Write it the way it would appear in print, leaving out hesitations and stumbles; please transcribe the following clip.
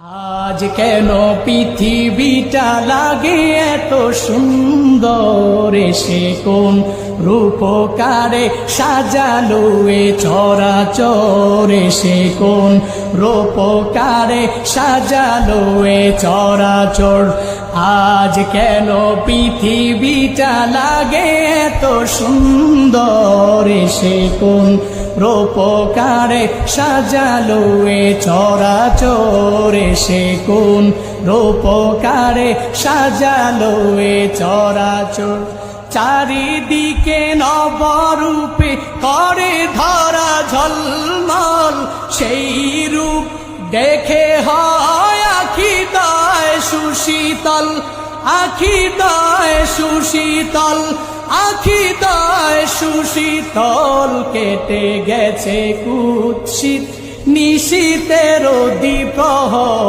আজ কেন পৃথিবীটা লাগে এত সুন্দর, এসে কোন রূপকারে সাজালো এ চরাচর, এসে কোন রূপকারে সাজালো এ চরাচর। আজ কেন পৃথিবীটা লাগে এত সুন্দর, এসে কোন রূপকারে সাজালো এ চরাচর, এসে কোন রূপকারে সাজালো এ চরাচর। চারিদিকে নবরূপে করে ধরা ঝলমল, সেই রূপ দেখে হয় আখি দয় সুশীতল, আখি দয় সুশীতল, আখি দয় সুশীতল। কেটে গেছে কুৎসিত নিশীতের দ্বিপ্রহর।